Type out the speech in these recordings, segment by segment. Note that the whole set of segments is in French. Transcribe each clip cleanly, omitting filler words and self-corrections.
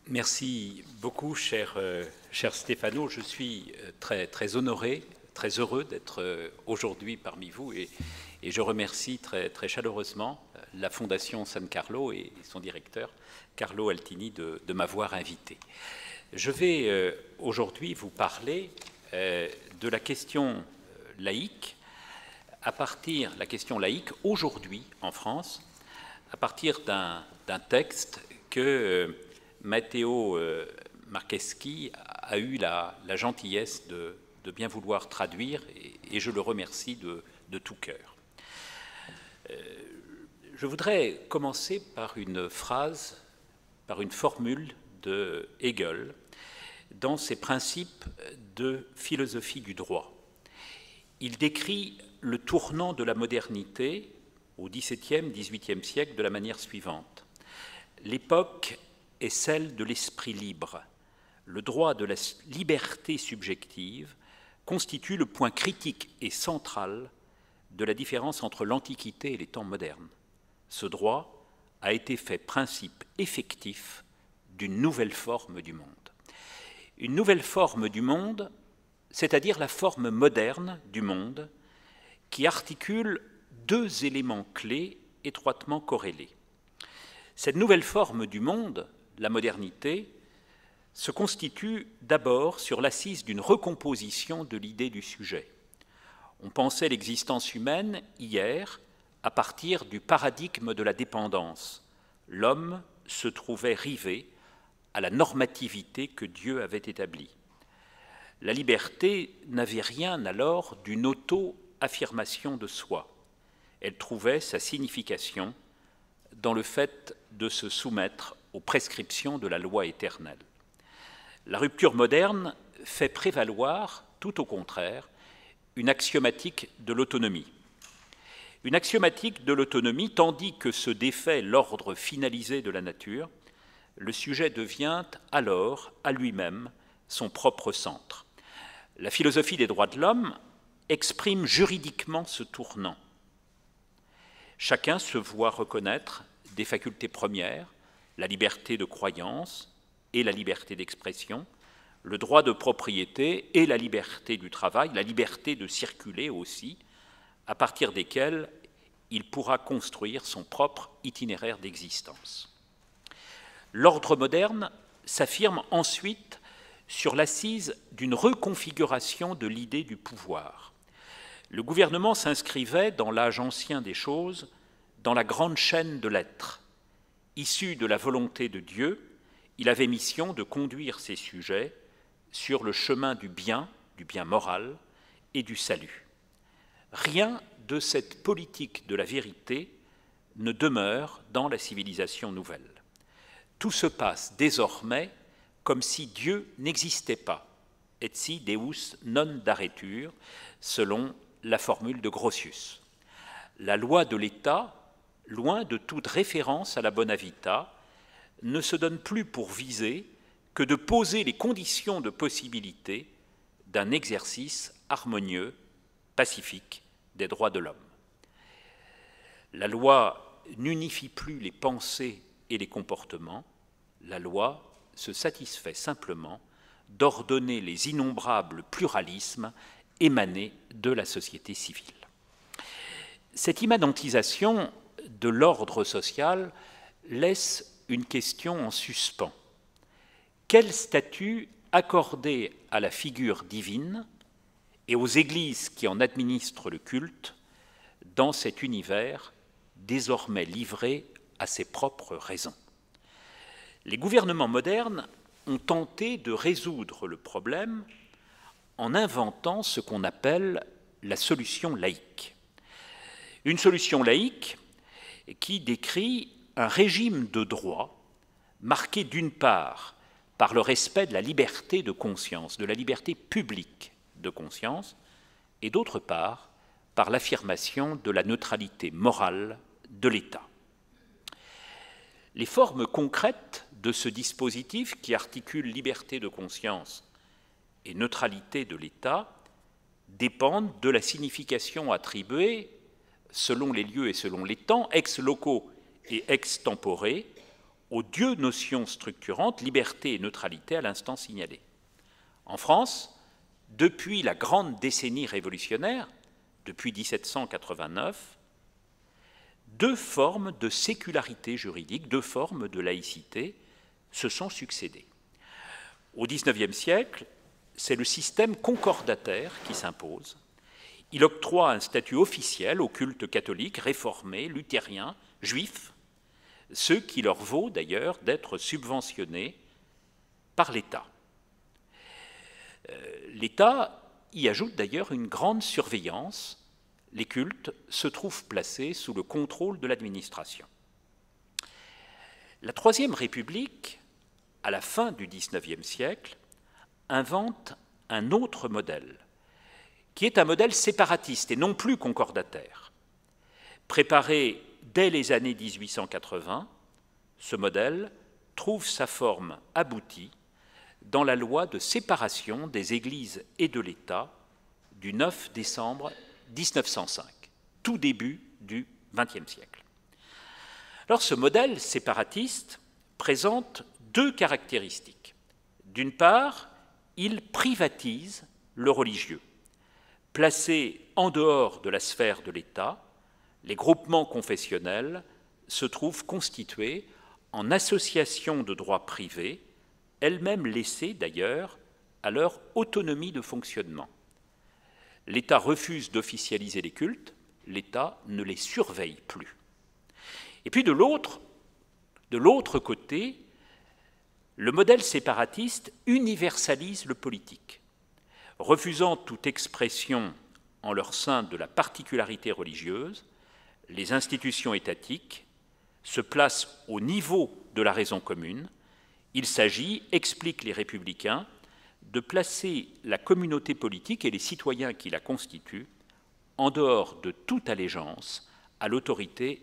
Merci beaucoup, cher Stéphano. Je suis très honoré, très heureux d'être aujourd'hui parmi vous et je remercie très chaleureusement la Fondation San Carlo et son directeur, Carlo Altini, de m'avoir invité. Je vais aujourd'hui vous parler de la question laïque, la question laïque aujourd'hui en France, à partir d'un texte que Matteo Marcheschi a eu la gentillesse de bien vouloir traduire et je le remercie de tout cœur. Je voudrais commencer par une phrase, par une formule de Hegel dans ses principes de philosophie du droit. Il décrit le tournant de la modernité au XVIIe, XVIIIe siècle de la manière suivante. L'époque est celle de l'esprit libre. Le droit de la liberté subjective constitue le point critique et central de la différence entre l'Antiquité et les temps modernes. Ce droit a été fait principe effectif d'une nouvelle forme du monde. Une nouvelle forme du monde, c'est-à-dire la forme moderne du monde, qui articule deux éléments clés étroitement corrélés. Cette nouvelle forme du monde, la modernité, se constitue d'abord sur l'assise d'une recomposition de l'idée du sujet. On pensait l'existence humaine hier à partir du paradigme de la dépendance. L'homme se trouvait rivé à la normativité que Dieu avait établie. La liberté n'avait rien alors d'une auto-affirmation de soi. Elle trouvait sa signification dans le fait de se soumettre aux prescriptions de la loi éternelle. La rupture moderne fait prévaloir, tout au contraire, une axiomatique de l'autonomie. Une axiomatique de l'autonomie, tandis que se défait l'ordre finalisé de la nature, le sujet devient alors, à lui-même, son propre centre. La philosophie des droits de l'homme exprime juridiquement ce tournant. Chacun se voit reconnaître des facultés premières, la liberté de croyance et la liberté d'expression, le droit de propriété et la liberté du travail, la liberté de circuler aussi, à partir desquelles il pourra construire son propre itinéraire d'existence. L'ordre moderne s'affirme ensuite sur l'assise d'une reconfiguration de l'idée du pouvoir. Le gouvernement s'inscrivait dans l'âge ancien des choses, dans la grande chaîne de l'être. Issu de la volonté de Dieu, il avait mission de conduire ses sujets sur le chemin du bien moral et du salut. Rien de cette politique de la vérité ne demeure dans la civilisation nouvelle. Tout se passe désormais comme si Dieu n'existait pas, et si Deus non daretur, selon la formule de Grotius. La loi de l'État, loin de toute référence à la bona vita, ne se donne plus pour viser que de poser les conditions de possibilité d'un exercice harmonieux, pacifique des droits de l'homme. La loi n'unifie plus les pensées et les comportements, la loi se satisfait simplement d'ordonner les innombrables pluralismes émanés de la société civile. Cette immanentisation de l'ordre social laisse une question en suspens. Quel statut accorder à la figure divine et aux églises qui en administrent le culte dans cet univers désormais livré à ses propres raisons? Les gouvernements modernes ont tenté de résoudre le problème en inventant ce qu'on appelle la solution laïque. Une solution laïque qui décrit un régime de droit marqué d'une part par le respect de la liberté de conscience, de la liberté publique de conscience, et d'autre part par l'affirmation de la neutralité morale de l'État. Les formes concrètes de ce dispositif qui articule liberté de conscience et neutralité de l'État dépendent de la signification attribuée, selon les lieux et selon les temps, ex loco et ex tempore, aux deux notions structurantes, liberté et neutralité, à l'instant signalées. En France, depuis la grande décennie révolutionnaire, depuis 1789, deux formes de sécularité juridique, deux formes de laïcité se sont succédées. Au XIXe siècle, c'est le système concordataire qui s'impose. Il octroie un statut officiel aux cultes catholiques, réformés, luthériens, juifs, ce qui leur vaut d'ailleurs d'être subventionnés par l'État. L'État y ajoute d'ailleurs une grande surveillance. Les cultes se trouvent placés sous le contrôle de l'administration. La Troisième République, à la fin du XIXe siècle, invente un autre modèle, qui est un modèle séparatiste et non plus concordataire. Préparé dès les années 1880, ce modèle trouve sa forme aboutie dans la loi de séparation des Églises et de l'État du 9 décembre 1905, tout début du XXe siècle. Alors ce modèle séparatiste présente deux caractéristiques. D'une part, il privatise le religieux. Placés en dehors de la sphère de l'État, les groupements confessionnels se trouvent constitués en associations de droit privé, elles-mêmes laissées d'ailleurs à leur autonomie de fonctionnement. L'État refuse d'officialiser les cultes, l'État ne les surveille plus. Et puis de l'autre côté, le modèle séparatiste universalise le politique, refusant toute expression en leur sein de la particularité religieuse. Les institutions étatiques se placent au niveau de la raison commune. Il s'agit, expliquent les républicains, de placer la communauté politique et les citoyens qui la constituent en dehors de toute allégeance à l'autorité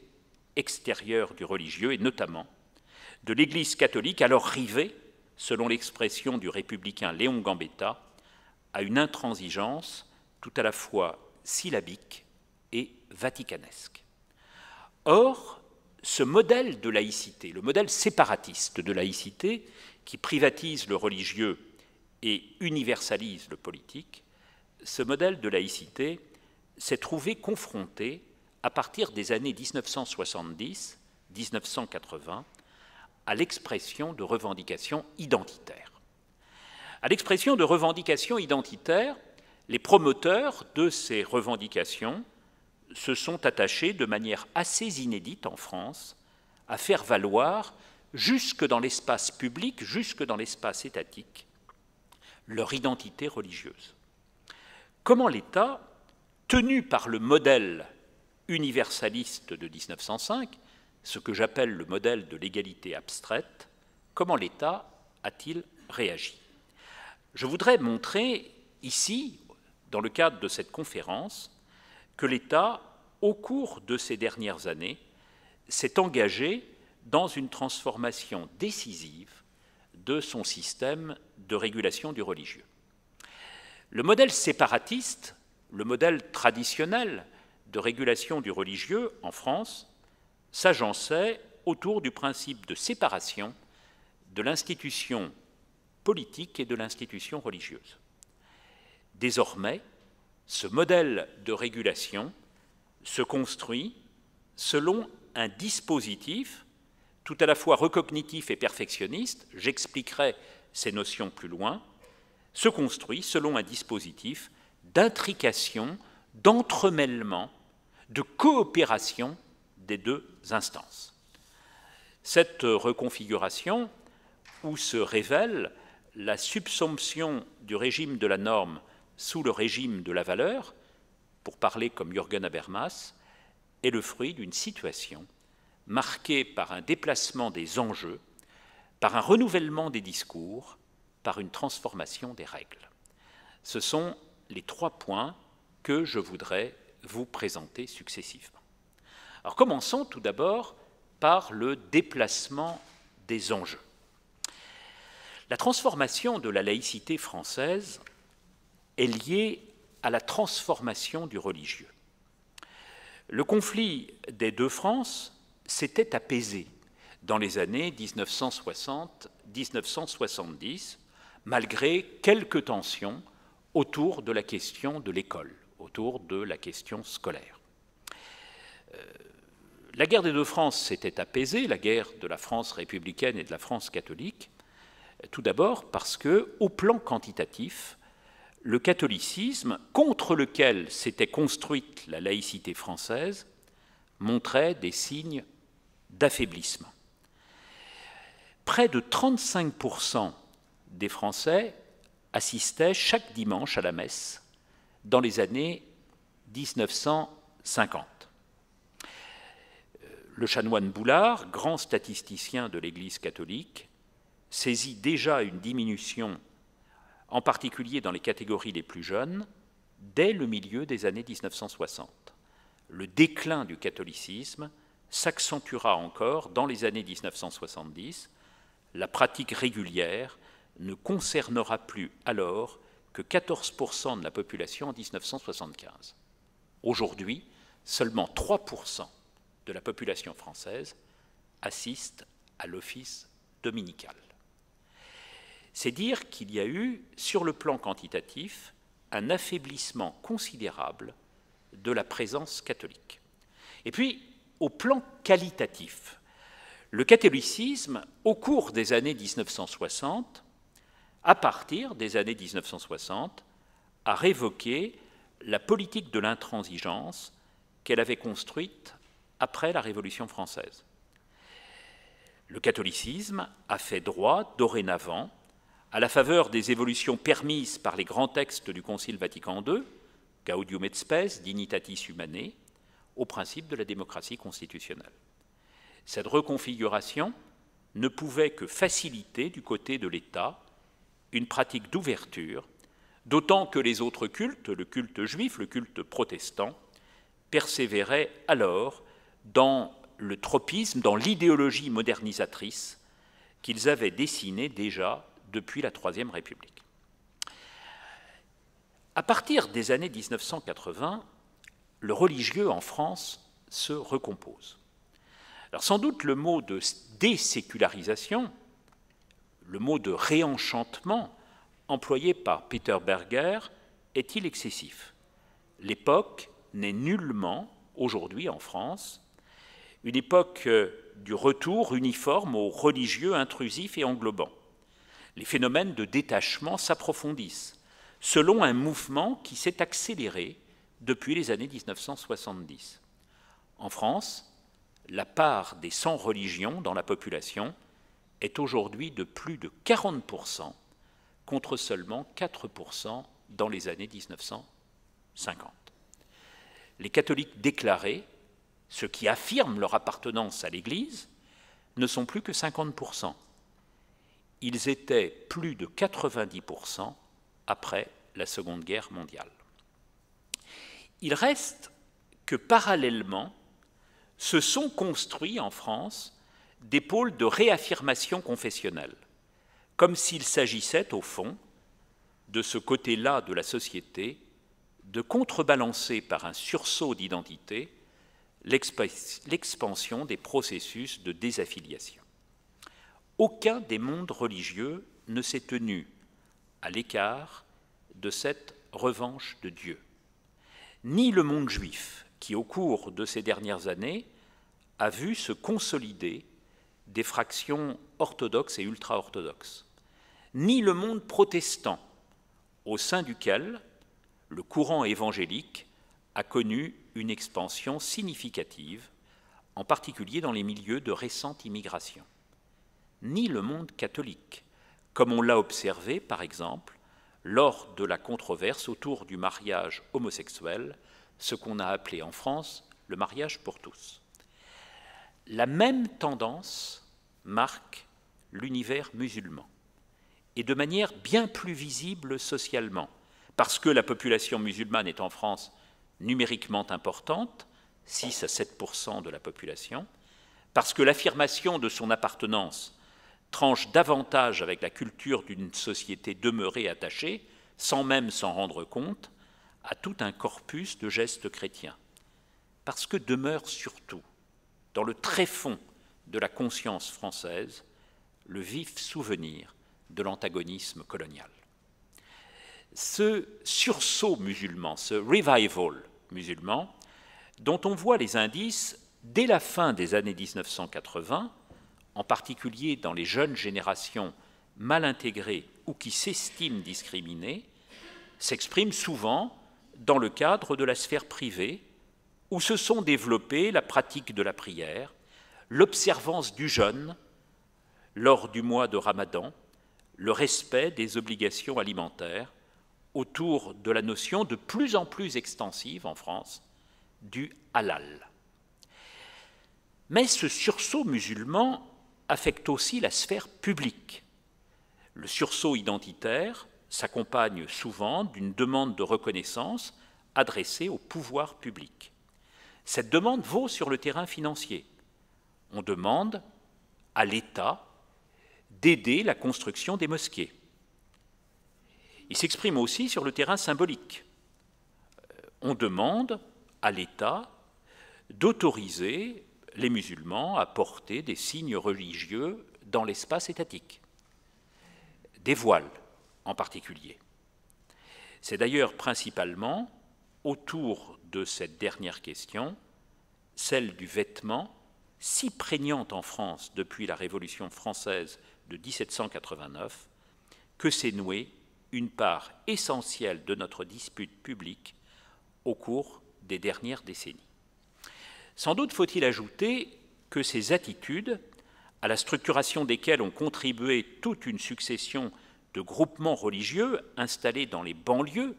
extérieure du religieux et notamment de l'Église catholique, alors rivée, selon l'expression du républicain Léon Gambetta, à une intransigeance tout à la fois syllabique et vaticanesque. Or, ce modèle de laïcité, le modèle séparatiste de laïcité, qui privatise le religieux et universalise le politique, ce modèle de laïcité s'est trouvé confronté, à partir des années 1970-1980, à l'expression de revendications identitaires. À l'expression de revendications identitaires, les promoteurs de ces revendications se sont attachés de manière assez inédite en France à faire valoir, jusque dans l'espace public, jusque dans l'espace étatique, leur identité religieuse. Comment l'État, tenu par le modèle universaliste de 1905, ce que j'appelle le modèle de l'égalité abstraite, comment l'État a-t-il réagi? Je voudrais montrer ici, dans le cadre de cette conférence, que l'État, au cours de ces dernières années, s'est engagé dans une transformation décisive de son système de régulation du religieux. Le modèle séparatiste, le modèle traditionnel de régulation du religieux en France, s'agençait autour du principe de séparation de l'institution politique et de l'institution religieuse. Désormais, ce modèle de régulation se construit selon un dispositif tout à la fois recognitif et perfectionniste, j'expliquerai ces notions plus loin, se construit selon un dispositif d'intrication, d'entremêlement, de coopération des deux instances. Cette reconfiguration, où se révèle la subsomption du régime de la norme sous le régime de la valeur, pour parler comme Jürgen Habermas, est le fruit d'une situation marquée par un déplacement des enjeux, par un renouvellement des discours, par une transformation des règles. Ce sont les trois points que je voudrais vous présenter successivement. Alors commençons tout d'abord par le déplacement des enjeux. La transformation de la laïcité française est liée à la transformation du religieux. Le conflit des deux France s'était apaisé dans les années 1960-1970, malgré quelques tensions autour de la question de l'école, autour de la question scolaire. La guerre des deux France s'était apaisée, la guerre de la France républicaine et de la France catholique, tout d'abord parce que, au plan quantitatif, le catholicisme, contre lequel s'était construite la laïcité française, montrait des signes d'affaiblissement. Près de 35% des Français assistaient chaque dimanche à la messe dans les années 1950. Le chanoine Boulard, grand statisticien de l'Église catholique, saisit déjà une diminution, en particulier dans les catégories les plus jeunes, dès le milieu des années 1960. Le déclin du catholicisme s'accentuera encore dans les années 1970. La pratique régulière ne concernera plus alors que 14% de la population en 1975. Aujourd'hui, seulement 3% de la population française assiste à l'office dominical. C'est dire qu'il y a eu, sur le plan quantitatif, un affaiblissement considérable de la présence catholique. Et puis, au plan qualitatif, le catholicisme, au cours des années 1960, à partir des années 1960, a révoqué la politique de l'intransigeance qu'elle avait construite après la Révolution française. Le catholicisme a fait droit, dorénavant, à la faveur des évolutions permises par les grands textes du Concile Vatican II, Gaudium et Spes, Dignitatis Humanae, au principe de la démocratie constitutionnelle. Cette reconfiguration ne pouvait que faciliter, du côté de l'État, une pratique d'ouverture, d'autant que les autres cultes, le culte juif, le culte protestant, persévéraient alors dans le tropisme, dans l'idéologie modernisatrice qu'ils avaient dessinée déjà depuis la Troisième République. À partir des années 1980, le religieux en France se recompose. Alors sans doute le mot de désécularisation, le mot de réenchantement employé par Peter Berger est-il excessif? L'époque n'est nullement, aujourd'hui en France, une époque du retour uniforme aux religieux intrusifs et englobants. Les phénomènes de détachement s'approfondissent, selon un mouvement qui s'est accéléré depuis les années 1970. En France, la part des sans religion dans la population est aujourd'hui de plus de 40%, contre seulement 4% dans les années 1950. Les catholiques déclarés, ceux qui affirment leur appartenance à l'Église, ne sont plus que 50%. Ils étaient plus de 90% après la Seconde Guerre mondiale. Il reste que parallèlement, se sont construits en France des pôles de réaffirmation confessionnelle, comme s'il s'agissait, au fond, de ce côté-là de la société, de contrebalancer par un sursaut d'identité l'expansion des processus de désaffiliation. Aucun des mondes religieux ne s'est tenu à l'écart de cette revanche de Dieu. Ni le monde juif, qui au cours de ces dernières années a vu se consolider des fractions orthodoxes et ultra-orthodoxes, ni le monde protestant, au sein duquel le courant évangélique a connu une expansion significative, en particulier dans les milieux de récente immigration, ni le monde catholique, comme on l'a observé, par exemple, lors de la controverse autour du mariage homosexuel, ce qu'on a appelé en France le mariage pour tous. La même tendance marque l'univers musulman, et de manière bien plus visible socialement, parce que la population musulmane est en France numériquement importante, 6 à 7% de la population, parce que l'affirmation de son appartenance tranche davantage avec la culture d'une société demeurée attachée, sans même s'en rendre compte, à tout un corpus de gestes chrétiens. Parce que demeure surtout, dans le tréfonds de la conscience française le vif souvenir de l'antagonisme colonial. Ce sursaut musulman, ce revival musulman, dont on voit les indices dès la fin des années 1980, en particulier dans les jeunes générations mal intégrées ou qui s'estiment discriminées, s'exprime souvent dans le cadre de la sphère privée, où se sont développées la pratique de la prière, l'observance du jeûne lors du mois de Ramadan, le respect des obligations alimentaires, autour de la notion de plus en plus extensive en France du halal. Mais ce sursaut musulman affecte aussi la sphère publique. Le sursaut identitaire s'accompagne souvent d'une demande de reconnaissance adressée au pouvoir public. Cette demande vaut sur le terrain financier. On demande à l'État d'aider la construction des mosquées. Il s'exprime aussi sur le terrain symbolique. On demande à l'État d'autoriser les musulmans à porter des signes religieux dans l'espace étatique, des voiles en particulier. C'est d'ailleurs principalement autour de cette dernière question, celle du vêtement, si prégnante en France depuis la Révolution française de 1789, que s'est nouée une part essentielle de notre dispute publique au cours des dernières décennies. Sans doute faut-il ajouter que ces attitudes, à la structuration desquelles ont contribué toute une succession de groupements religieux installés dans les banlieues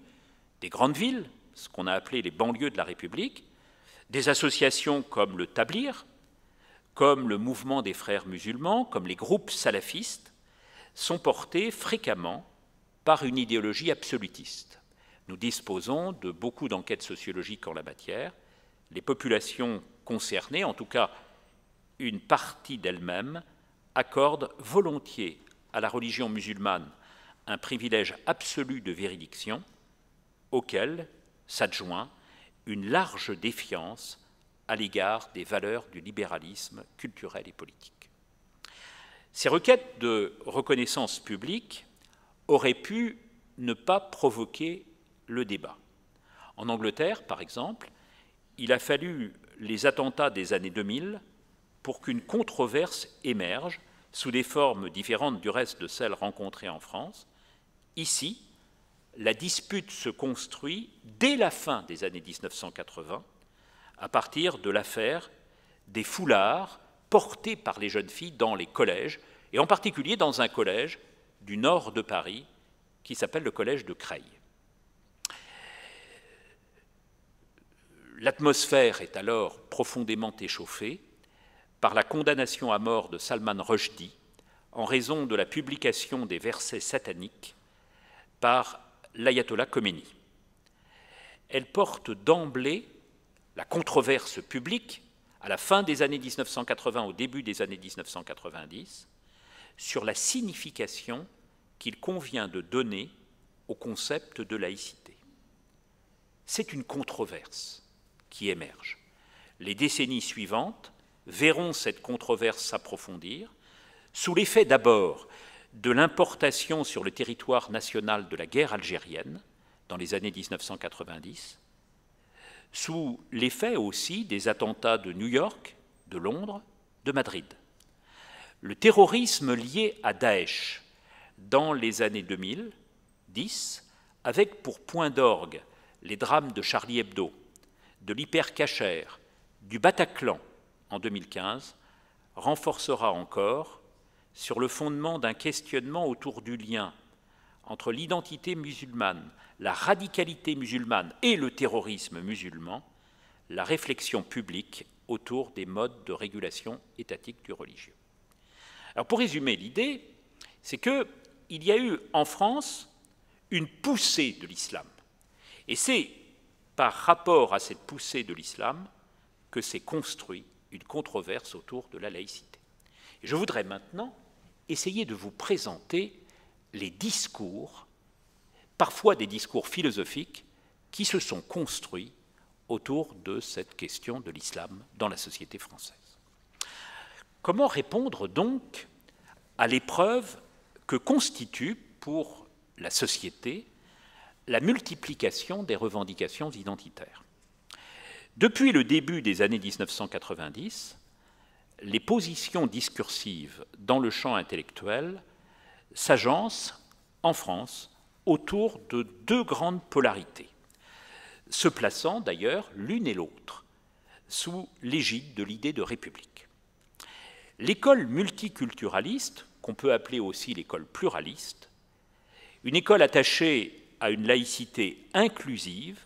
des grandes villes, ce qu'on a appelé les banlieues de la République, des associations comme le Tablir, comme le mouvement des frères musulmans, comme les groupes salafistes, sont portés fréquemment par une idéologie absolutiste. Nous disposons de beaucoup d'enquêtes sociologiques en la matière. Les populations concernées, en tout cas une partie d'elles-mêmes, accordent volontiers à la religion musulmane un privilège absolu de juridiction auquel s'adjoint une large défiance à l'égard des valeurs du libéralisme culturel et politique. Ces requêtes de reconnaissance publique auraient pu ne pas provoquer le débat. En Angleterre, par exemple, il a fallu les attentats des années 2000 pour qu'une controverse émerge sous des formes différentes du reste de celles rencontrées en France. Ici, la dispute se construit dès la fin des années 1980, à partir de l'affaire des foulards portés par les jeunes filles dans les collèges, et en particulier dans un collège du nord de Paris qui s'appelle le collège de Creil. L'atmosphère est alors profondément échauffée par la condamnation à mort de Salman Rushdie en raison de la publication des versets sataniques par l'ayatollah Khomeini. Elle porte d'emblée la controverse publique, à la fin des années 1980, au début des années 1990, sur la signification qu'il convient de donner au concept de laïcité. C'est une controverse qui émerge. Les décennies suivantes verront cette controverse s'approfondir, sous l'effet d'abord de l'importation sur le territoire national de la guerre algérienne dans les années 1990, sous l'effet aussi des attentats de New York, de Londres, de Madrid. Le terrorisme lié à Daesh dans les années 2010, avec pour point d'orgue les drames de Charlie Hebdo, de l'Hyper-Cacher, du Bataclan en 2015, renforcera encore, sur le fondement d'un questionnement autour du lien entre l'identité musulmane, la radicalité musulmane et le terrorisme musulman, la réflexion publique autour des modes de régulation étatique du religieux. Alors pour résumer l'idée, c'est qu'il y a eu en France une poussée de l'islam. Et c'est par rapport à cette poussée de l'islam que s'est construite une controverse autour de la laïcité. Et je voudrais maintenant essayer de vous présenter les discours, parfois des discours philosophiques, qui se sont construits autour de cette question de l'islam dans la société française. Comment répondre donc à l'épreuve que constitue pour la société la multiplication des revendications identitaires? Depuis le début des années 1990, les positions discursives dans le champ intellectuel s'agencent en France autour de deux grandes polarités, se plaçant d'ailleurs l'une et l'autre sous l'égide de l'idée de république. L'école multiculturaliste, qu'on peut appeler aussi l'école pluraliste, une école attachée à une laïcité inclusive,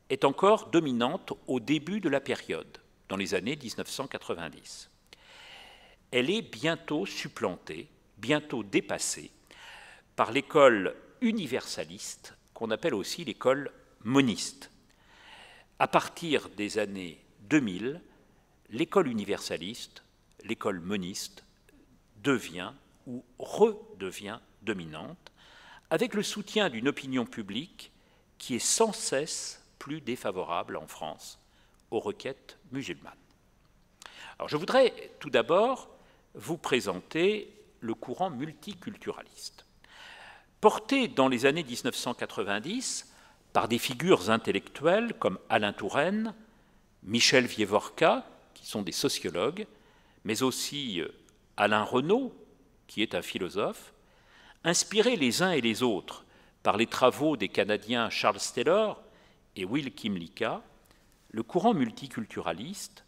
est encore dominante au début de la période, dans les années 1990. Elle est bientôt supplantée, bientôt dépassée, par l'école universaliste, qu'on appelle aussi l'école moniste. À partir des années 2000, l'école universaliste, l'école moniste, devient ou redevient dominante, avec le soutien d'une opinion publique qui est sans cesse plus défavorable en France aux requêtes musulmanes. Alors, je voudrais tout d'abord vous présenter le courant multiculturaliste. Porté dans les années 1990 par des figures intellectuelles comme Alain Touraine, Michel Vievorka, qui sont des sociologues, mais aussi Alain Renaud, qui est un philosophe, inspirés les uns et les autres par les travaux des Canadiens Charles Taylor et Will Kymlicka, le courant multiculturaliste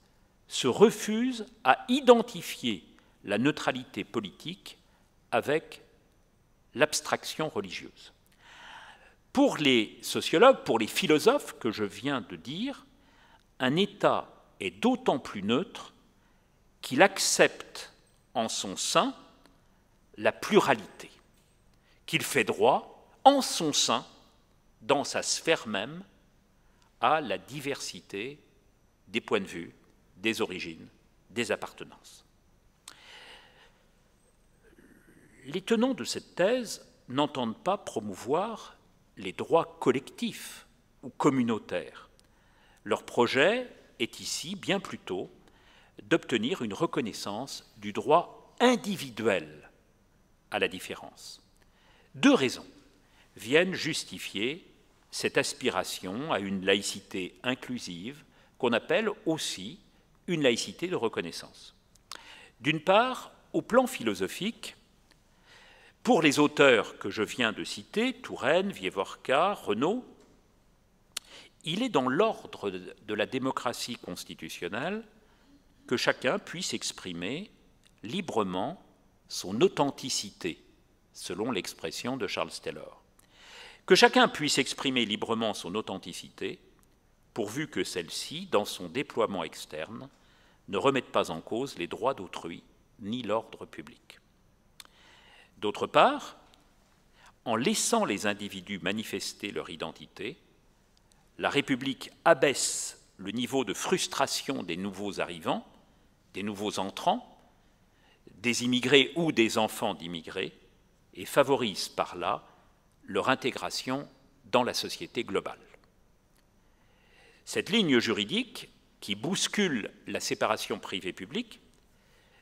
se refuse à identifier la neutralité politique avec l'abstraction religieuse. Pour les sociologues, pour les philosophes que je viens de dire, un État est d'autant plus neutre qu'il accepte en son sein la pluralité, qu'il fait droit en son sein, dans sa sphère même, à la diversité des points de vue, des origines, des appartenances. Les tenants de cette thèse n'entendent pas promouvoir les droits collectifs ou communautaires. Leur projet est ici, bien plutôt, d'obtenir une reconnaissance du droit individuel à la différence. Deux raisons viennent justifier cette aspiration à une laïcité inclusive qu'on appelle aussi une laïcité de reconnaissance. D'une part, au plan philosophique, pour les auteurs que je viens de citer, Touraine, Vievorka, Renaud, il est dans l'ordre de la démocratie constitutionnelle que chacun puisse exprimer librement son authenticité, selon l'expression de Charles Taylor. Que chacun puisse exprimer librement son authenticité, pourvu que celle-ci, dans son déploiement externe, ne remette pas en cause les droits d'autrui ni l'ordre public. D'autre part, en laissant les individus manifester leur identité, la République abaisse le niveau de frustration des nouveaux arrivants, des nouveaux entrants, des immigrés ou des enfants d'immigrés, et favorise par là leur intégration dans la société globale. Cette ligne juridique, qui bouscule la séparation privée-publique,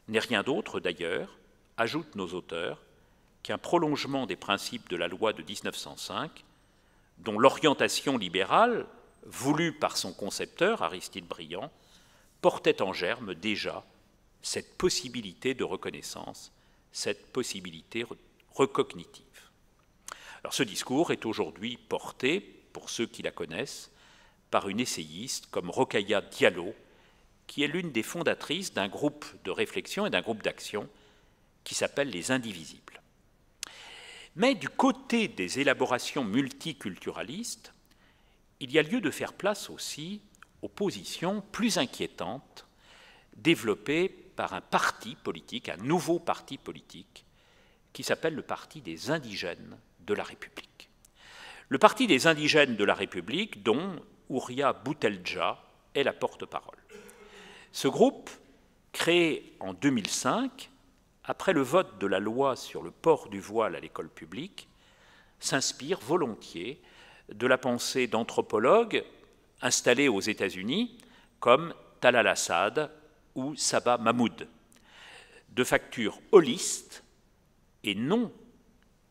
n'est rien d'autre d'ailleurs, ajoutent nos auteurs, qu'un prolongement des principes de la loi de 1905, dont l'orientation libérale, voulue par son concepteur, Aristide Briand, portait en germe déjà cette possibilité de reconnaissance, cette possibilité recognitive. Alors, ce discours est aujourd'hui porté, pour ceux qui la connaissent, par une essayiste comme Rokhaya Diallo, qui est l'une des fondatrices d'un groupe de réflexion et d'un groupe d'action qui s'appelle Les Indivisibles. Mais du côté des élaborations multiculturalistes, il y a lieu de faire place aussi aux positions plus inquiétantes développées par un parti politique, un nouveau parti politique, qui s'appelle le Parti des indigènes de la République. Le Parti des indigènes de la République, dont Ouria Bouteldja est la porte-parole. Ce groupe, créé en 2005, après le vote de la loi sur le port du voile à l'école publique, s'inspire volontiers de la pensée d'anthropologues installés aux États-Unis comme Talal Assad ou Saba Mahmoud. de facture holiste et non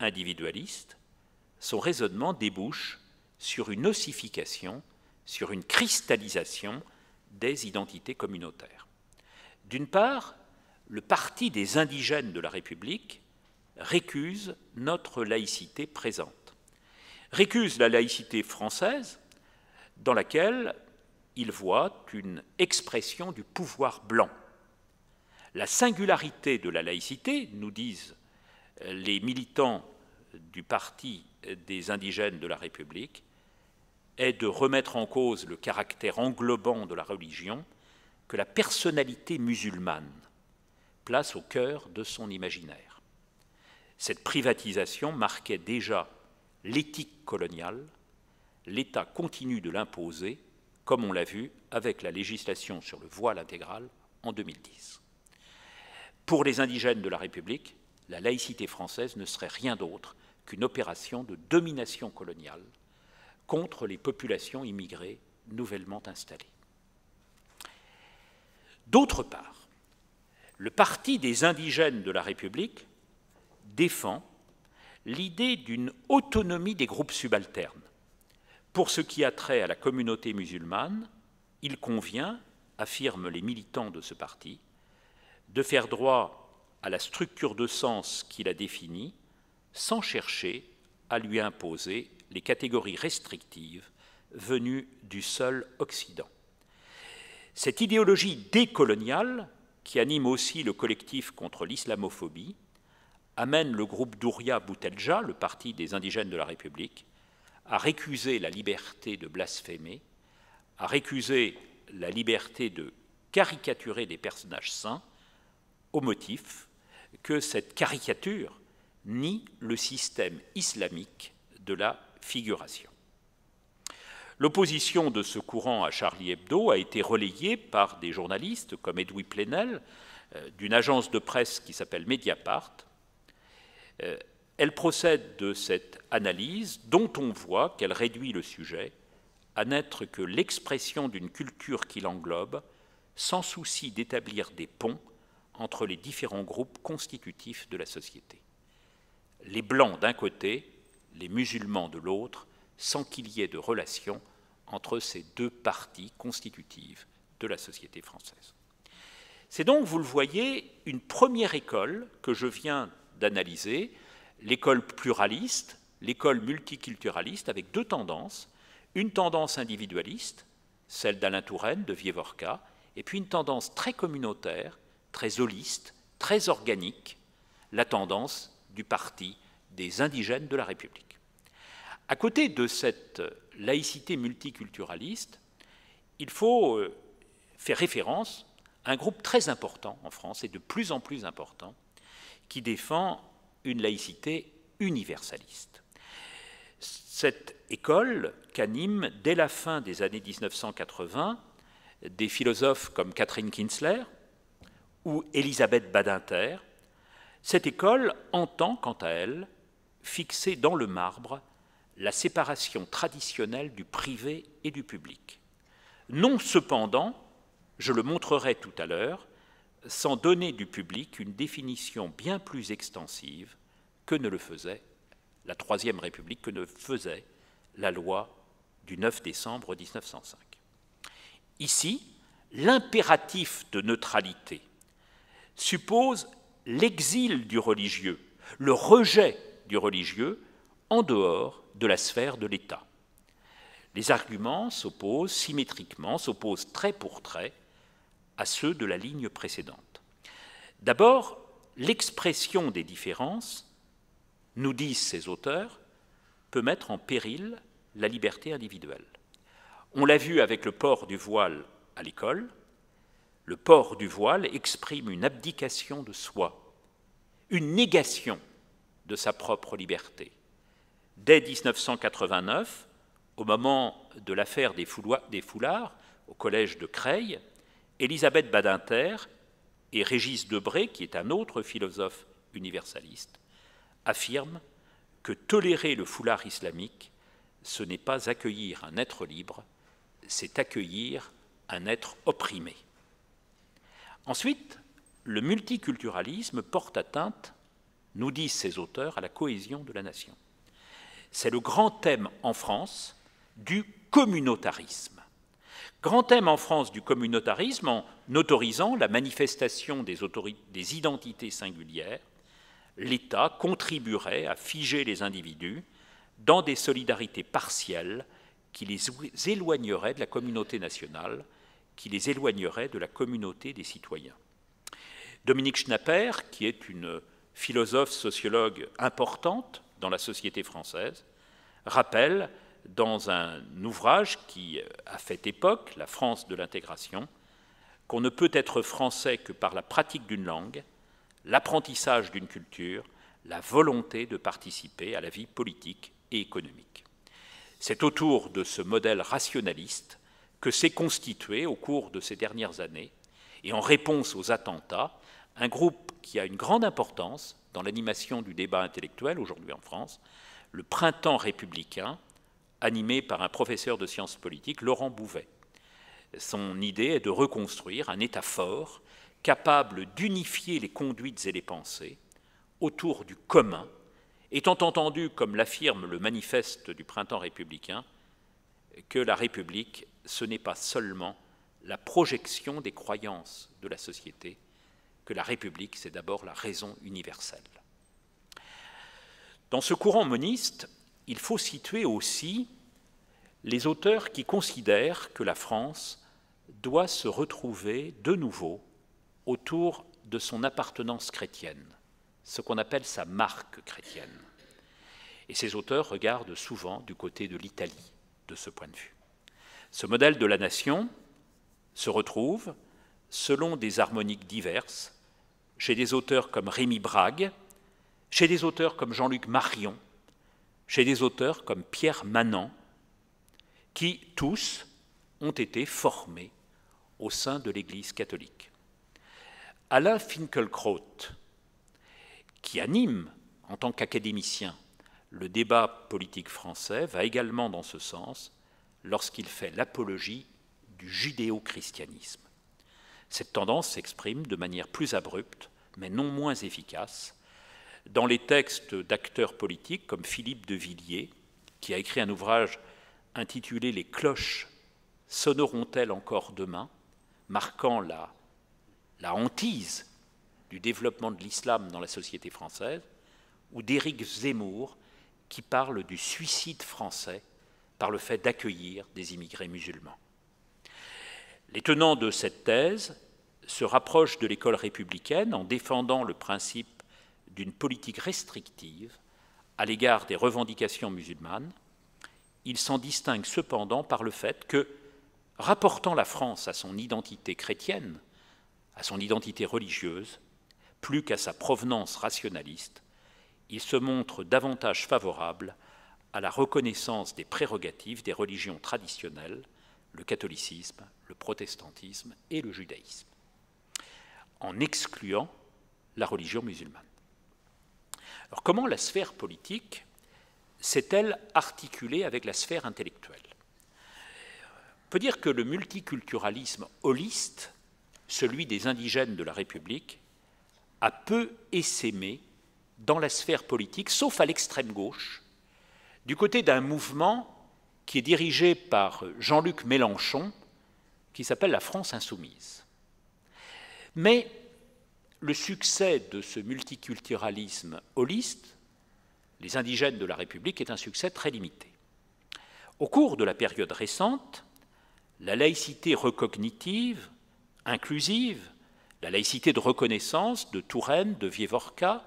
individualiste, son raisonnement débouche sur une ossification, sur une cristallisation des identités communautaires. D'une part, le Parti des indigènes de la République récuse notre laïcité présente, récuse la laïcité française dans laquelle il voit une expression du pouvoir blanc. La singularité de la laïcité, nous disent les militants du Parti des indigènes de la République, est de remettre en cause le caractère englobant de la religion que la personnalité musulmane place au cœur de son imaginaire. Cette privatisation marquait déjà l'éthique coloniale, l'État continue de l'imposer, comme on l'a vu avec la législation sur le voile intégral en 2010. Pour les indigènes de la République, la laïcité française ne serait rien d'autre qu'une opération de domination coloniale contre les populations immigrées nouvellement installées. D'autre part, le Parti des indigènes de la République défend l'idée d'une autonomie des groupes subalternes. Pour ce qui a trait à la communauté musulmane, il convient, affirment les militants de ce parti, de faire droit à la structure de sens qu'il a définie sans chercher à lui imposer les catégories restrictives venues du seul Occident. Cette idéologie décoloniale, qui anime aussi le collectif contre l'islamophobie, amène le groupe Douria Boutelja, le Parti des indigènes de la République, à récuser la liberté de blasphémer, à récuser la liberté de caricaturer des personnages saints, au motif que cette caricature nie le système islamique de la figuration. L'opposition de ce courant à Charlie Hebdo a été relayée par des journalistes comme Edoui Plenel, d'une agence de presse qui s'appelle Mediapart. Elle procède de cette analyse dont on voit qu'elle réduit le sujet à n'être que l'expression d'une culture qui l'englobe, sans souci d'établir des ponts entre les différents groupes constitutifs de la société. Les Blancs d'un côté, les musulmans de l'autre, sans qu'il y ait de relation entre ces deux parties constitutives de la société française. C'est donc, vous le voyez, une première école que je viens d'analyser, l'école pluraliste, l'école multiculturaliste, avec deux tendances, une tendance individualiste, celle d'Alain Touraine, de Vievorka, et puis une tendance très communautaire, très holiste, très organique, la tendance du Parti des indigènes de la République. À côté de cette laïcité multiculturaliste, il faut faire référence à un groupe très important en France, et de plus en plus important, qui défend une laïcité universaliste. Cette école qu'animent dès la fin des années 1980 des philosophes comme Catherine Kinsler ou Elisabeth Badinter, cette école entend, quant à elle, fixer dans le marbre la séparation traditionnelle du privé et du public. Non cependant, je le montrerai tout à l'heure, sans donner du public une définition bien plus extensive que ne le faisait la Troisième République, que ne faisait la loi du 9 décembre 1905. Ici, l'impératif de neutralité suppose l'exil du religieux, le rejet du religieux en dehors de la sphère de l'État. Les arguments s'opposent symétriquement, s'opposent trait pour trait à ceux de la ligne précédente. D'abord, l'expression des différences, nous disent ces auteurs, peut mettre en péril la liberté individuelle. On l'a vu avec le port du voile à l'école. Le port du voile exprime une abdication de soi, une négation de sa propre liberté. Dès 1989, au moment de l'affaire des foulards au collège de Creil, Elisabeth Badinter et Régis Debray, qui est un autre philosophe universaliste, affirment que tolérer le foulard islamique, ce n'est pas accueillir un être libre, c'est accueillir un être opprimé. Ensuite, le multiculturalisme porte atteinte, nous disent ces auteurs, à la cohésion de la nation. C'est le grand thème en France du communautarisme. Grand thème en France du communautarisme en autorisant la manifestation des identités singulières, l'État contribuerait à figer les individus dans des solidarités partielles qui les éloigneraient de la communauté nationale, qui les éloigneraient de la communauté des citoyens. Dominique Schnapper, qui est une philosophe sociologue importante dans la société française, rappelle dans un ouvrage qui a fait époque, La France de l'intégration, qu'on ne peut être français que par la pratique d'une langue, l'apprentissage d'une culture, la volonté de participer à la vie politique et économique. C'est autour de ce modèle rationaliste que s'est constitué au cours de ces dernières années, et en réponse aux attentats, un groupe qui a une grande importance dans l'animation du débat intellectuel aujourd'hui en France, le Printemps républicain, animé par un professeur de sciences politiques, Laurent Bouvet. Son idée est de reconstruire un État fort, capable d'unifier les conduites et les pensées autour du commun, étant entendu, comme l'affirme le manifeste du Printemps républicain, que la République, ce n'est pas seulement la projection des croyances de la société, que la République, c'est d'abord la raison universelle. Dans ce courant moniste, il faut situer aussi les auteurs qui considèrent que la France doit se retrouver de nouveau autour de son appartenance chrétienne, ce qu'on appelle sa marque chrétienne. Et ces auteurs regardent souvent du côté de l'Italie, de ce point de vue. Ce modèle de la nation se retrouve, selon des harmoniques diverses, chez des auteurs comme Rémi Brague, chez des auteurs comme Jean-Luc Marion, chez des auteurs comme Pierre Manant, qui tous ont été formés au sein de l'Église catholique. Alain Finkielkraut, qui anime en tant qu'académicien le débat politique français, va également dans ce sens lorsqu'il fait l'apologie du judéo-christianisme. Cette tendance s'exprime de manière plus abrupte, mais non moins efficace, dans les textes d'acteurs politiques comme Philippe de Villiers, qui a écrit un ouvrage intitulé « Les cloches sonneront-elles encore demain ?», marquant la hantise du développement de l'islam dans la société française, ou d'Éric Zemmour, qui parle du suicide français par le fait d'accueillir des immigrés musulmans. Les tenants de cette thèse se rapprochent de l'école républicaine en défendant le principe d'une politique restrictive à l'égard des revendications musulmanes. Ils s'en distinguent cependant par le fait que, rapportant la France à son identité chrétienne, à son identité religieuse, plus qu'à sa provenance rationaliste, ils se montrent davantage favorables à la reconnaissance des prérogatives des religions traditionnelles, le catholicisme, le protestantisme et le judaïsme, en excluant la religion musulmane. Alors comment la sphère politique s'est-elle articulée avec la sphère intellectuelle? On peut dire que le multiculturalisme holiste, celui des indigènes de la République, a peu essaimé dans la sphère politique, sauf à l'extrême gauche, du côté d'un mouvement qui est dirigé par Jean-Luc Mélenchon, qui s'appelle la France insoumise. Mais le succès de ce multiculturalisme holiste, les indigènes de la République, est un succès très limité. Au cours de la période récente, la laïcité recognitive, inclusive, la laïcité de reconnaissance de Touraine, de Vievorka,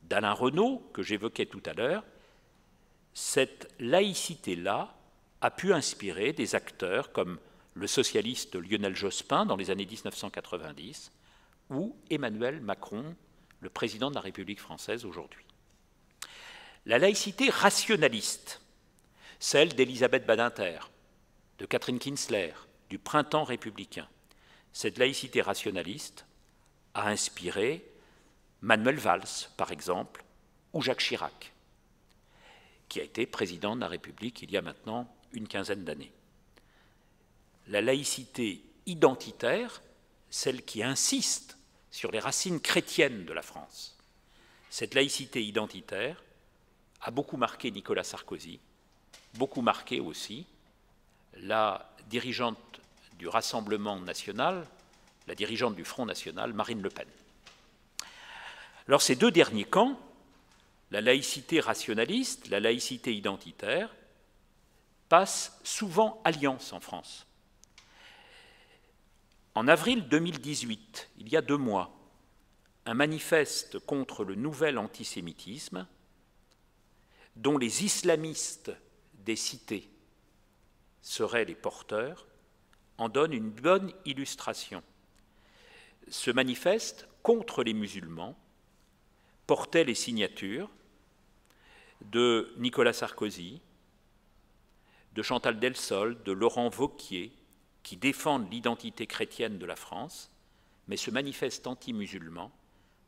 d'Alain Renaud, que j'évoquais tout à l'heure, cette laïcité-là a pu inspirer des acteurs comme le socialiste Lionel Jospin dans les années 1990 ou Emmanuel Macron, le président de la République française aujourd'hui. La laïcité rationaliste, celle d'Elisabeth Badinter, de Catherine Kinsler, du Printemps républicain, cette laïcité rationaliste a inspiré Manuel Valls, par exemple, ou Jacques Chirac, qui a été président de la République il y a maintenant une quinzaine d'années. La laïcité identitaire, celle qui insiste sur les racines chrétiennes de la France. Cette laïcité identitaire a beaucoup marqué Nicolas Sarkozy, beaucoup marqué aussi la dirigeante du Rassemblement national, la dirigeante du Front national, Marine Le Pen. Alors ces deux derniers camps, la laïcité rationaliste, la laïcité identitaire, passent souvent alliance en France. En avril 2018, il y a 2 mois, un manifeste contre le nouvel antisémitisme, dont les islamistes des cités seraient les porteurs, en donne une bonne illustration. Ce manifeste contre les musulmans portait les signatures de Nicolas Sarkozy, de Chantal Delsol, de Laurent Wauquiez, qui défendent l'identité chrétienne de la France, mais ce manifeste anti-musulman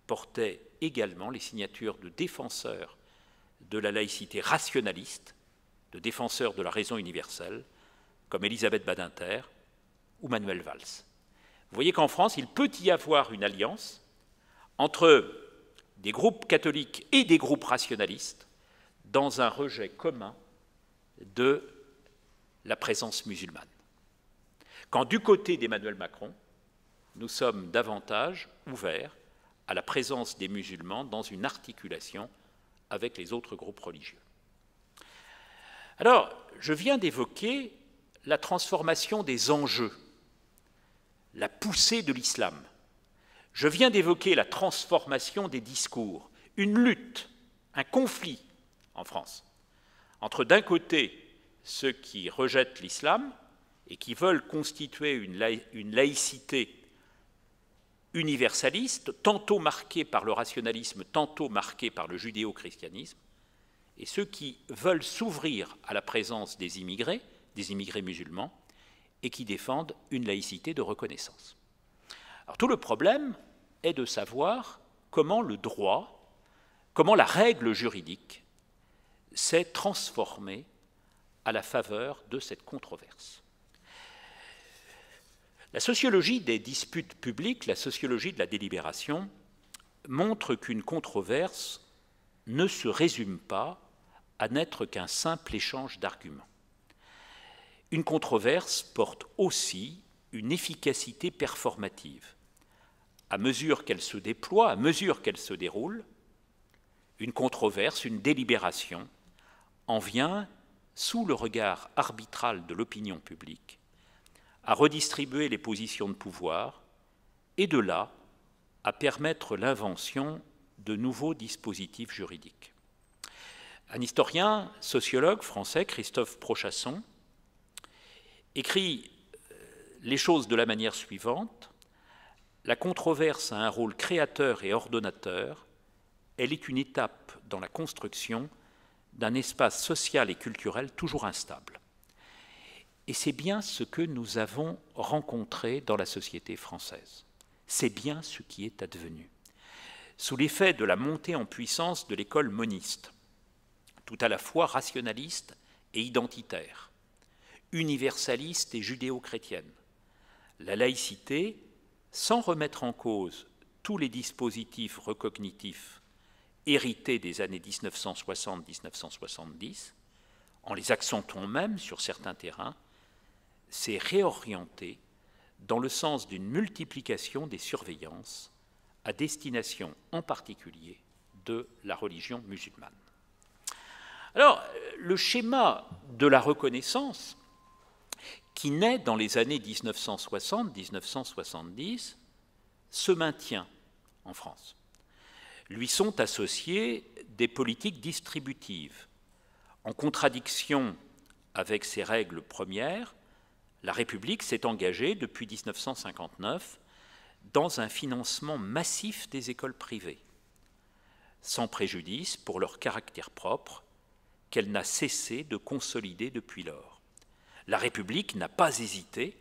portait également les signatures de défenseurs de la laïcité rationaliste, de défenseurs de la raison universelle, comme Elisabeth Badinter ou Manuel Valls. Vous voyez qu'en France, il peut y avoir une alliance entre des groupes catholiques et des groupes rationalistes dans un rejet commun de la présence musulmane. Quand du côté d'Emmanuel Macron, nous sommes davantage ouverts à la présence des musulmans dans une articulation avec les autres groupes religieux. Alors, je viens d'évoquer la transformation des enjeux, la poussée de l'islam. Je viens d'évoquer la transformation des discours, une lutte, un conflit en France, entre d'un côté ceux qui rejettent l'islam et qui veulent constituer une laïcité universaliste, tantôt marquée par le rationalisme, tantôt marquée par le judéo-christianisme, et ceux qui veulent s'ouvrir à la présence des immigrés musulmans, et qui défendent une laïcité de reconnaissance. Alors, tout le problème est de savoir comment le droit, comment la règle juridique s'est transformée à la faveur de cette controverse. La sociologie des disputes publiques, la sociologie de la délibération, montre qu'une controverse ne se résume pas à n'être qu'un simple échange d'arguments. Une controverse porte aussi une efficacité performative. À mesure qu'elle se déploie, à mesure qu'elle se déroule, une controverse, une délibération en vient, sous le regard arbitral de l'opinion publique, à redistribuer les positions de pouvoir et de là à permettre l'invention de nouveaux dispositifs juridiques. Un historien, sociologue français, Christophe Prochasson, écrit les choses de la manière suivante: la controverse a un rôle créateur et ordonnateur, elle est une étape dans la construction d'un espace social et culturel toujours instable. Et c'est bien ce que nous avons rencontré dans la société française. C'est bien ce qui est advenu. Sous l'effet de la montée en puissance de l'école moniste, tout à la fois rationaliste et identitaire, universaliste et judéo-chrétienne, la laïcité, sans remettre en cause tous les dispositifs recognitifs hérités des années 1960-1970, en les accentuant même sur certains terrains, s'est réorientée dans le sens d'une multiplication des surveillances à destination en particulier de la religion musulmane. Alors, le schéma de la reconnaissance, qui naît dans les années 1960-1970, se maintient en France. Lui sont associées des politiques distributives. En contradiction avec ses règles premières, la République s'est engagée depuis 1959 dans un financement massif des écoles privées, sans préjudice pour leur caractère propre, qu'elle n'a cessé de consolider depuis lors. La République n'a pas hésité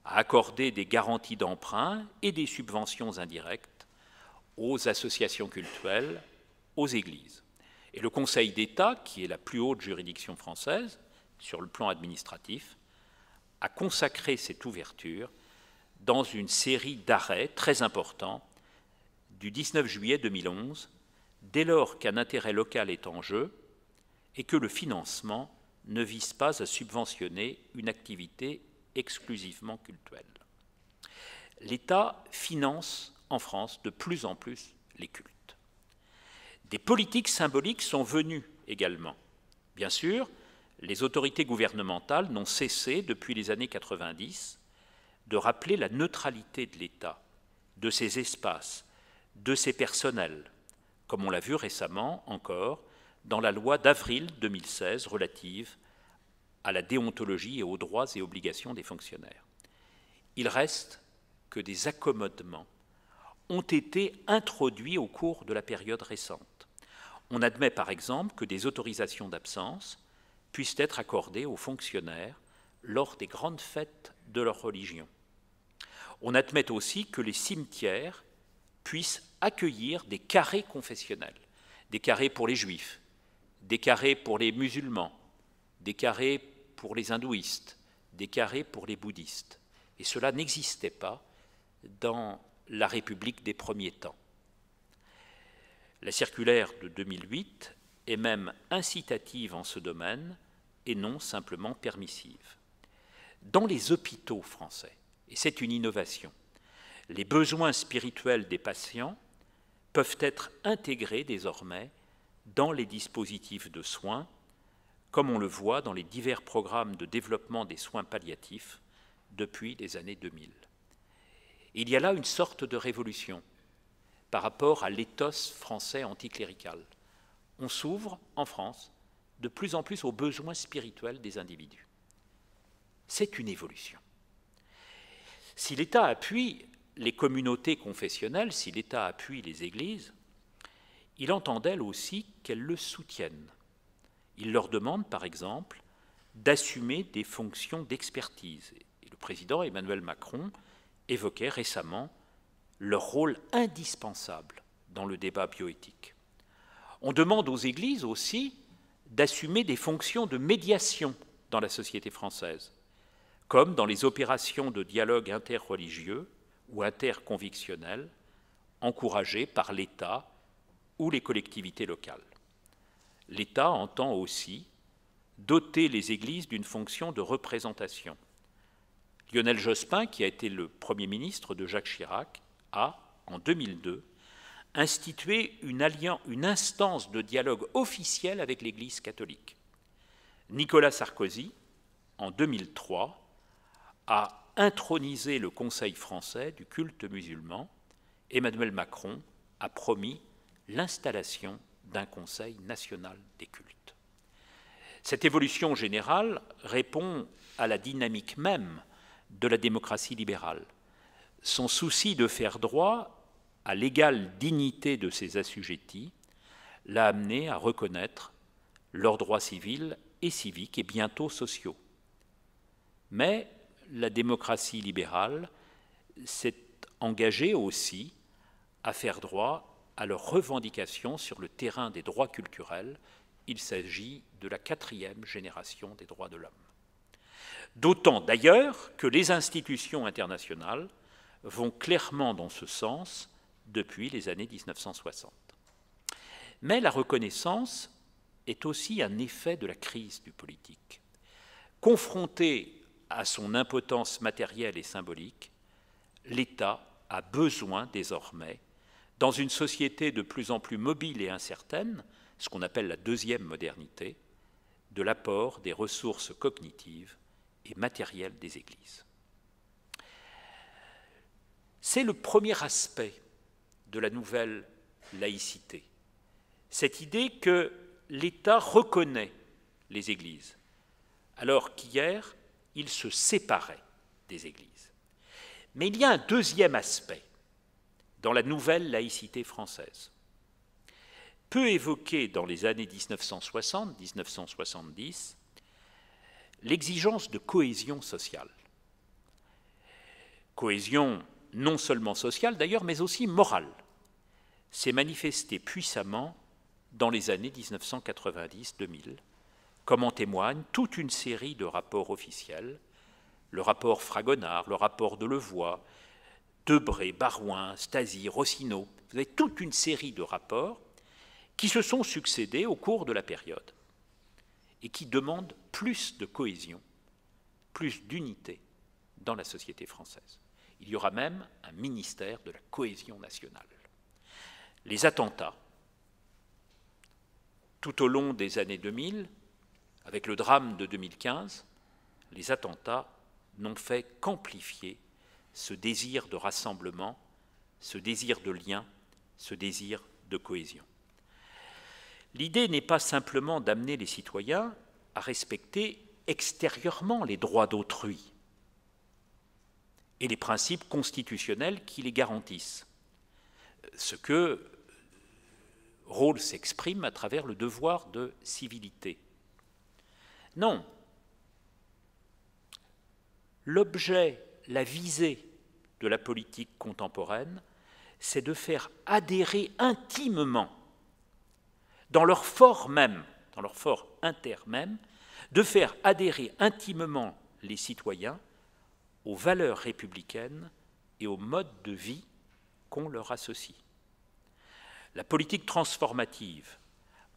à accorder des garanties d'emprunt et des subventions indirectes aux associations cultuelles, aux églises. Et le Conseil d'État, qui est la plus haute juridiction française sur le plan administratif, a consacré cette ouverture dans une série d'arrêts très importants du 19 juillet 2011, dès lors qu'un intérêt local est en jeu et que le financement ne vise pas à subventionner une activité exclusivement cultuelle. L'État finance en France de plus en plus les cultes. Des politiques symboliques sont venues également. Bien sûr, les autorités gouvernementales n'ont cessé, depuis les années 90, de rappeler la neutralité de l'État, de ses espaces, de ses personnels, comme on l'a vu récemment encore dans la loi d'avril 2016 relative à la déontologie et aux droits et obligations des fonctionnaires. Il reste que des accommodements ont été introduits au cours de la période récente. On admet par exemple que des autorisations d'absence puissent être accordées aux fonctionnaires lors des grandes fêtes de leur religion. On admet aussi que les cimetières puissent accueillir des carrés confessionnels, des carrés pour les juifs, des carrés pour les musulmans, des carrés pour les hindouistes, des carrés pour les bouddhistes. Et cela n'existait pas dans la République des premiers temps. La circulaire de 2008 est même incitative en ce domaine et non simplement permissive. Dans les hôpitaux français, et c'est une innovation, les besoins spirituels des patients peuvent être intégrés désormais dans les dispositifs de soins, comme on le voit dans les divers programmes de développement des soins palliatifs depuis les années 2000. Il y a là une sorte de révolution par rapport à l'éthos français anticlérical. On s'ouvre, en France, de plus en plus aux besoins spirituels des individus. C'est une évolution. Si l'État appuie les communautés confessionnelles, si l'État appuie les églises, il entend d'elles aussi qu'elles le soutiennent. Il leur demande, par exemple, d'assumer des fonctions d'expertise. Et le président Emmanuel Macron évoquait récemment leur rôle indispensable dans le débat bioéthique. On demande aux églises aussi d'assumer des fonctions de médiation dans la société française, comme dans les opérations de dialogue interreligieux ou interconvictionnel encouragées par l'État ou les collectivités locales. L'État entend aussi doter les églises d'une fonction de représentation. Lionel Jospin, qui a été le Premier ministre de Jacques Chirac, a, en 2002, institué une instance de dialogue officielle avec l'Église catholique. Nicolas Sarkozy, en 2003, a intronisé le Conseil français du culte musulman. Emmanuel Macron a promis l'installation d'un Conseil national des cultes. Cette évolution générale répond à la dynamique même de la démocratie libérale. Son souci de faire droit à l'égale dignité de ses assujettis l'a amené à reconnaître leurs droits civils et civiques et bientôt sociaux. Mais la démocratie libérale s'est engagée aussi à faire droit à leurs revendications sur le terrain des droits culturels. Il s'agit de la 4e génération des droits de l'homme. D'autant d'ailleurs que les institutions internationales vont clairement dans ce sens depuis les années 1960. Mais la reconnaissance est aussi un effet de la crise du politique. Confronté à son impotence matérielle et symbolique, l'État a besoin désormais, dans une société de plus en plus mobile et incertaine, ce qu'on appelle la 2e modernité, de l'apport des ressources cognitives et matérielles des églises. C'est le premier aspect de la nouvelle laïcité, cette idée que l'État reconnaît les églises, alors qu'hier, il se séparait des églises. Mais il y a un deuxième aspect dans la nouvelle laïcité française, peu évoqué dans les années 1960-1970, l'exigence de cohésion sociale. Cohésion non seulement sociale d'ailleurs, mais aussi morale, s'est manifestée puissamment dans les années 1990-2000, comme en témoigne toute une série de rapports officiels, le rapport Fragonard, le rapport Delevoye, Debré, Barouin, Stasi, Rossineau, Vous avez toute une série de rapports qui se sont succédés au cours de la période et qui demandent plus de cohésion, plus d'unité dans la société française. Il y aura même un ministère de la cohésion nationale. Les attentats, tout au long des années 2000, avec le drame de 2015, les attentats n'ont fait qu'amplifier ce désir de rassemblement, ce désir de lien, ce désir de cohésion. L'idée n'est pas simplement d'amener les citoyens à respecter extérieurement les droits d'autrui et les principes constitutionnels qui les garantissent, ce que Rawls s'exprime à travers le devoir de civilité. Non. L'objet, la visée de la politique contemporaine, c'est de faire adhérer intimement, dans leur fort même, dans leur fort inter même, de faire adhérer intimement les citoyens aux valeurs républicaines et au mode de vie qu'on leur associe. La politique transformative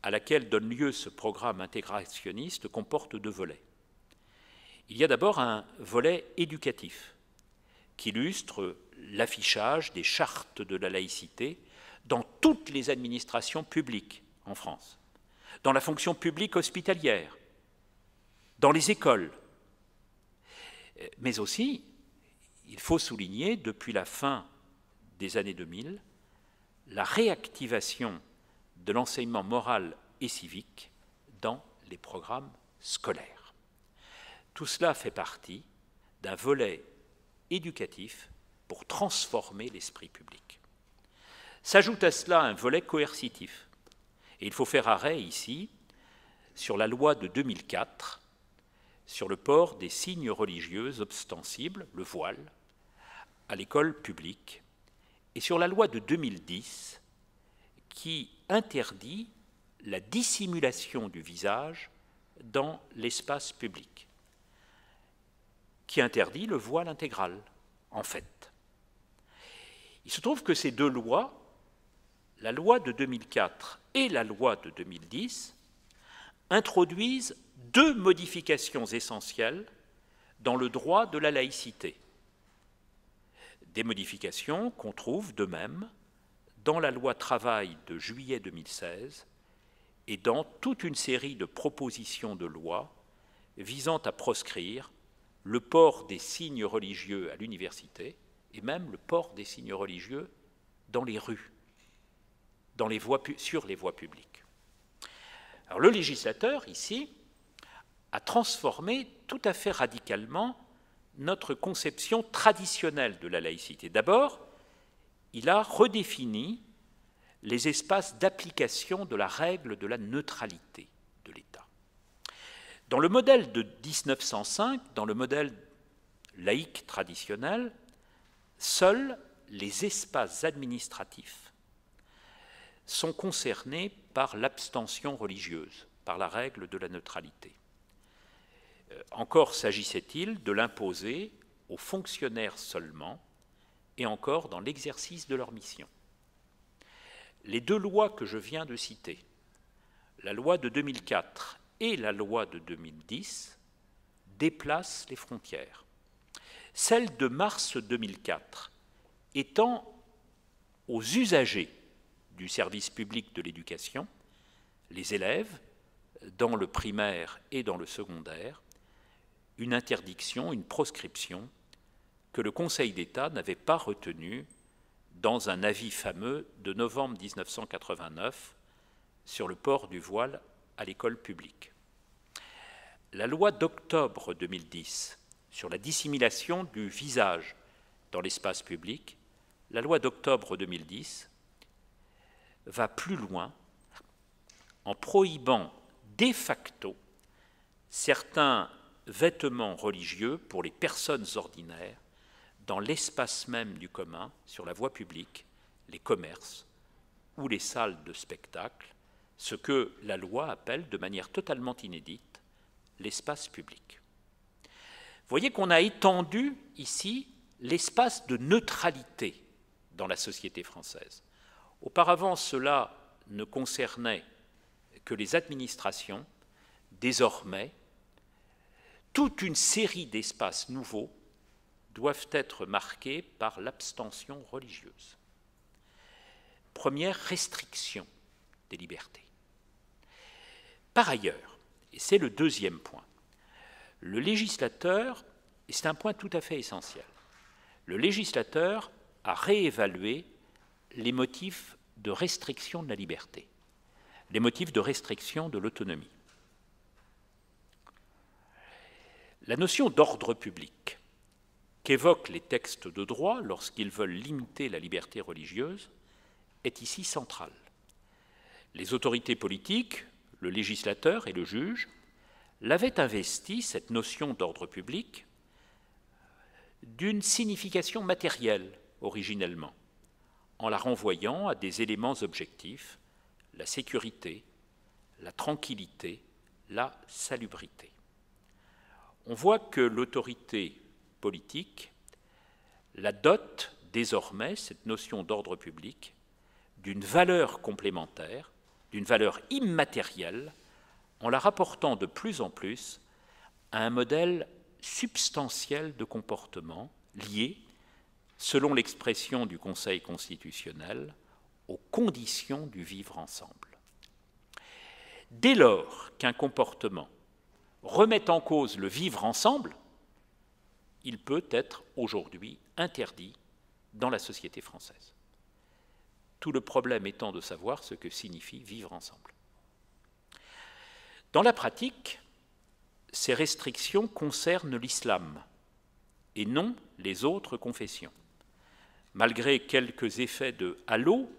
à laquelle donne lieu ce programme intégrationniste comporte deux volets. Il y a d'abord un volet éducatif qui illustre l'affichage des chartes de la laïcité dans toutes les administrations publiques en France, dans la fonction publique hospitalière, dans les écoles. Mais aussi, il faut souligner, depuis la fin des années 2000, la réactivation de l'enseignement moral et civique dans les programmes scolaires. Tout cela fait partie d'un volet éducatif pour transformer l'esprit public. S'ajoute à cela un volet coercitif. Et il faut faire arrêt ici sur la loi de 2004 sur le port des signes religieux ostensibles, le voile, à l'école publique, et sur la loi de 2010 qui interdit la dissimulation du visage dans l'espace public, qui interdit le voile intégral, en fait. Il se trouve que ces deux lois, la loi de 2004 et la loi de 2010, introduisent deux modifications essentielles dans le droit de la laïcité. Des modifications qu'on trouve de même dans la loi travail de juillet 2016 et dans toute une série de propositions de loi visant à proscrire le port des signes religieux à l'université et même le port des signes religieux dans les rues, sur les voies publiques. Alors, le législateur, ici, a transformé tout à fait radicalement notre conception traditionnelle de la laïcité. D'abord, il a redéfini les espaces d'application de la règle de la neutralité de l'État. Dans le modèle de 1905, dans le modèle laïque traditionnel, seuls les espaces administratifs sont concernés par l'abstention religieuse, par la règle de la neutralité. Encore s'agissait-il de l'imposer aux fonctionnaires seulement, et encore dans l'exercice de leur mission. Les deux lois que je viens de citer, la loi de 2004 et la loi de 2010, déplacent les frontières. Celle de mars 2004 étant aux usagers du service public de l'éducation, les élèves, dans le primaire et dans le secondaire, une interdiction, une proscription que le Conseil d'État n'avait pas retenue dans un avis fameux de novembre 1989 sur le port du voile à l'école publique. La loi d'octobre 2010 sur la dissimulation du visage dans l'espace public, la loi d'octobre 2010 va plus loin en prohibant de facto certains vêtements religieux pour les personnes ordinaires dans l'espace même du commun, sur la voie publique, les commerces ou les salles de spectacle, ce que la loi appelle de manière totalement inédite l'espace public. Vous voyez qu'on a étendu ici l'espace de neutralité dans la société française. Auparavant, cela ne concernait que les administrations. Désormais, toute une série d'espaces nouveaux doivent être marqués par l'abstention religieuse. Première restriction des libertés. Par ailleurs, et c'est le deuxième point, le législateur, et c'est un point tout à fait essentiel, le législateur a réévalué les motifs de restriction de la liberté, les motifs de restriction de l'autonomie. La notion d'ordre public qu'évoquent les textes de droit lorsqu'ils veulent limiter la liberté religieuse est ici centrale. Les autorités politiques, le législateur et le juge, l'avaient investi, cette notion d'ordre public, d'une signification matérielle originellement, en la renvoyant à des éléments objectifs, la sécurité, la tranquillité, la salubrité. On voit que l'autorité politique la dote désormais, cette notion d'ordre public, d'une valeur complémentaire, d'une valeur immatérielle, en la rapportant de plus en plus à un modèle substantiel de comportement lié, selon l'expression du Conseil constitutionnel, aux conditions du vivre ensemble. Dès lors qu'un comportement remet en cause le vivre ensemble, il peut être aujourd'hui interdit dans la société française. Tout le problème étant de savoir ce que signifie vivre ensemble. Dans la pratique, ces restrictions concernent l'islam et non les autres confessions. Malgré quelques effets de halo,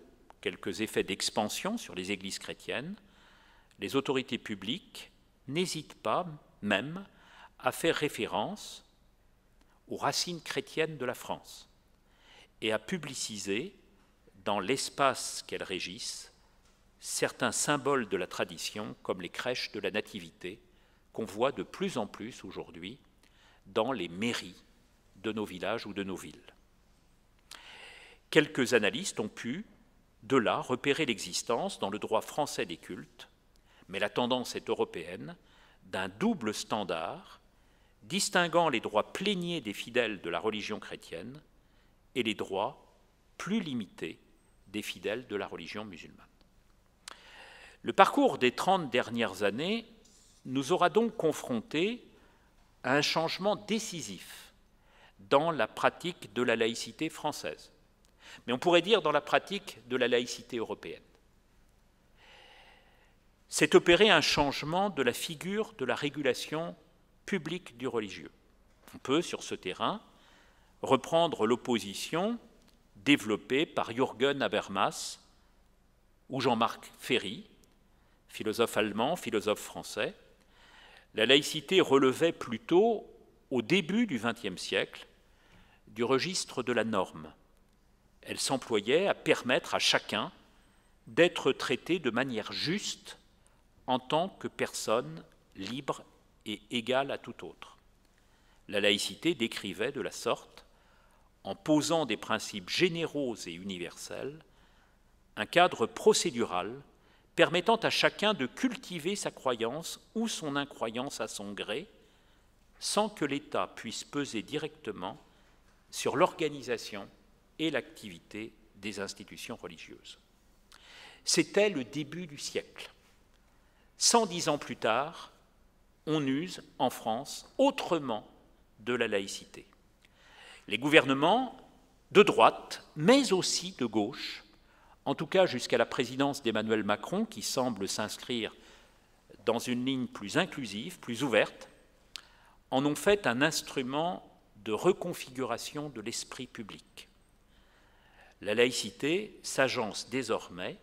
quelques effets d'expansion sur les églises chrétiennes, les autorités publiques n'hésitent pas même à faire référence aux racines chrétiennes de la France et à publiciser dans l'espace qu'elles régissent certains symboles de la tradition comme les crèches de la Nativité qu'on voit de plus en plus aujourd'hui dans les mairies de nos villages ou de nos villes. Quelques analystes ont pu, de là, repérer l'existence dans le droit français des cultes, mais la tendance est européenne, d'un double standard distinguant les droits pléniers des fidèles de la religion chrétienne et les droits plus limités des fidèles de la religion musulmane. Le parcours des 30 dernières années nous aura donc confrontés à un changement décisif dans la pratique de la laïcité française, mais on pourrait dire dans la pratique de la laïcité européenne. S'est opéré un changement de la figure de la régulation publique du religieux. On peut, sur ce terrain, reprendre l'opposition développée par Jürgen Habermas ou Jean-Marc Ferry, philosophe allemand, philosophe français. La laïcité relevait plutôt, au début du XXe siècle, du registre de la norme. Elle s'employait à permettre à chacun d'être traité de manière juste en tant que personne libre et égale à tout autre. La laïcité décrivait de la sorte, en posant des principes généraux et universels, un cadre procédural permettant à chacun de cultiver sa croyance ou son incroyance à son gré, sans que l'État puisse peser directement sur l'organisation et l'activité des institutions religieuses. C'était le début du siècle. 110 ans plus tard, on use en France autrement de la laïcité. Les gouvernements de droite, mais aussi de gauche, en tout cas jusqu'à la présidence d'Emmanuel Macron, qui semble s'inscrire dans une ligne plus inclusive, plus ouverte, en ont fait un instrument de reconfiguration de l'esprit public. La laïcité s'agence désormais,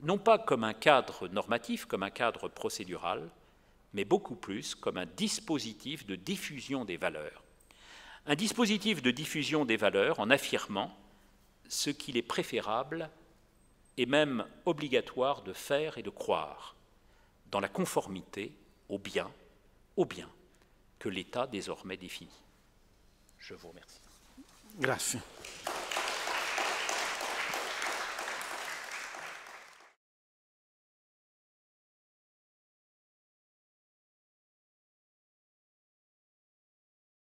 non pas comme un cadre normatif, comme un cadre procédural, mais beaucoup plus comme un dispositif de diffusion des valeurs. Un dispositif de diffusion des valeurs en affirmant ce qu'il est préférable et même obligatoire de faire et de croire, dans la conformité au bien que l'État désormais définit. Je vous remercie. Grazie.